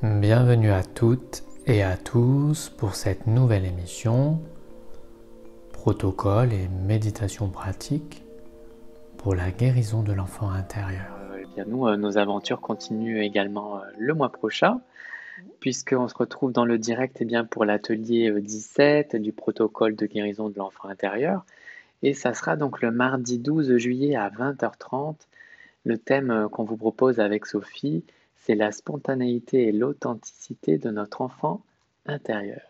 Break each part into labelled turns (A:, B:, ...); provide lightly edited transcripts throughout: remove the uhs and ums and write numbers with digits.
A: Bienvenue à toutes et à tous pour cette nouvelle émission Protocole et méditation pratique pour la guérison de l'enfant intérieur.
B: Nos aventures continuent également le mois prochain, puisqu'on se retrouve dans le direct pour l'atelier 17 du protocole de guérison de l'enfant intérieur. Et ça sera donc le mardi 12 juillet à 20h30. Le thème qu'on vous propose avec Sophie, c'est la spontanéité et l'authenticité de notre enfant intérieur.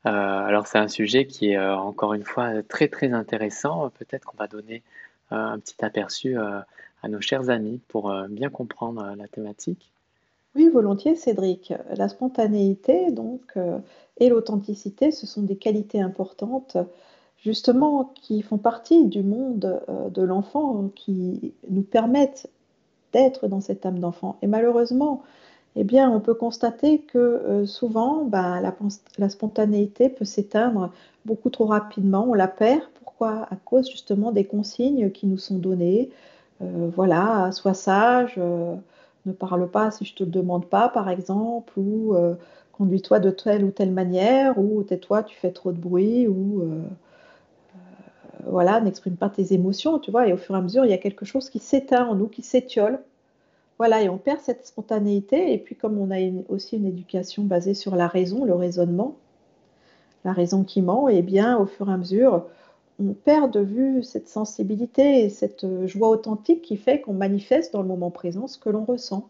B: Alors c'est un sujet qui est encore une fois très très intéressant. Peut-être qu'on va donner un petit aperçu à nos chers amis pour bien comprendre la thématique.
C: Oui, volontiers, Cédric. La spontanéité, et l'authenticité, ce sont des qualités importantes, justement, qui font partie du monde de l'enfant, qui nous permettent d'être dans cette âme d'enfant. Et malheureusement, eh bien, on peut constater que souvent, la spontanéité peut s'éteindre beaucoup trop rapidement. On la perd. Pourquoi? À cause justement des consignes qui nous sont données. Voilà, sois sage, ne parle pas si je ne te le demande pas, par exemple, ou conduis-toi de telle ou telle manière, ou tais-toi, tu fais trop de bruit, ou voilà, n'exprime pas tes émotions, tu vois. Et au fur et à mesure, il y a quelque chose qui s'éteint en nous, qui s'étiole. Voilà, et on perd cette spontanéité. Et puis, comme on a aussi une éducation basée sur la raison, le raisonnement, la raison qui ment, et bien, au fur et à mesure, on perd de vue cette sensibilité et cette joie authentique qui fait qu'on manifeste dans le moment présent ce que l'on ressent.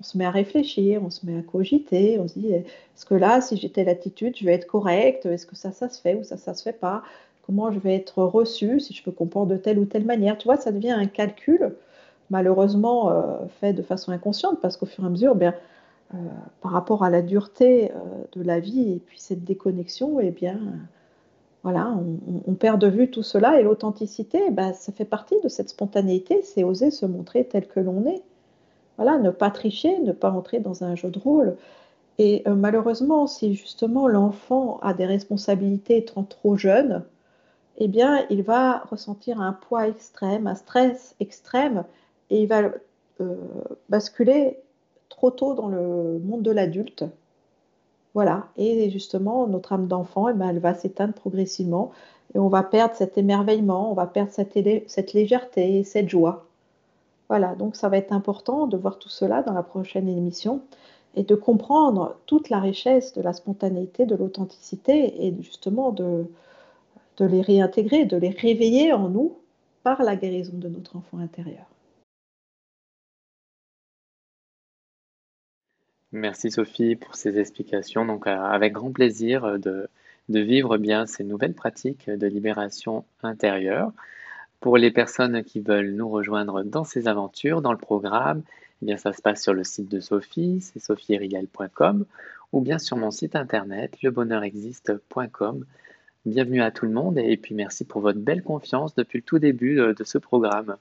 C: On se met à réfléchir, on se met à cogiter, on se dit, est-ce que là, si j'ai telle attitude, je vais être correcte? Est-ce que ça se fait ou ça se fait pas? Comment je vais être reçue si je me comporte de telle ou telle manière? Tu vois, ça devient un calcul, malheureusement fait de façon inconsciente, parce qu'au fur et à mesure, par rapport à la dureté de la vie et puis cette déconnexion, voilà, on perd de vue tout cela. Et l'authenticité, ça fait partie de cette spontanéité, c'est oser se montrer tel que l'on est. Voilà, ne pas tricher, ne pas entrer dans un jeu de rôle. Et malheureusement, si justement l'enfant a des responsabilités étant trop jeune, eh bien, il va ressentir un poids extrême, un stress extrême, et il va euh, basculer trop tôt dans le monde de l'adulte. Voilà, et justement, notre âme d'enfant, elle va s'éteindre progressivement, et on va perdre cet émerveillement, on va perdre cette légèreté, cette joie. Voilà, donc ça va être important de voir tout cela dans la prochaine émission et de comprendre toute la richesse de la spontanéité, de l'authenticité, et justement de les réintégrer, de les réveiller en nous par la guérison de notre enfant intérieur.
B: Merci Sophie pour ces explications. Donc avec grand plaisir de vivre bien ces nouvelles pratiques de libération intérieure. Pour les personnes qui veulent nous rejoindre dans ces aventures, dans le programme, ça se passe sur le site de Sophie, c'est sophieriel.com, ou bien sur mon site internet, lebonheurexiste.com. Bienvenue à tout le monde et puis merci pour votre belle confiance depuis le tout début de ce programme.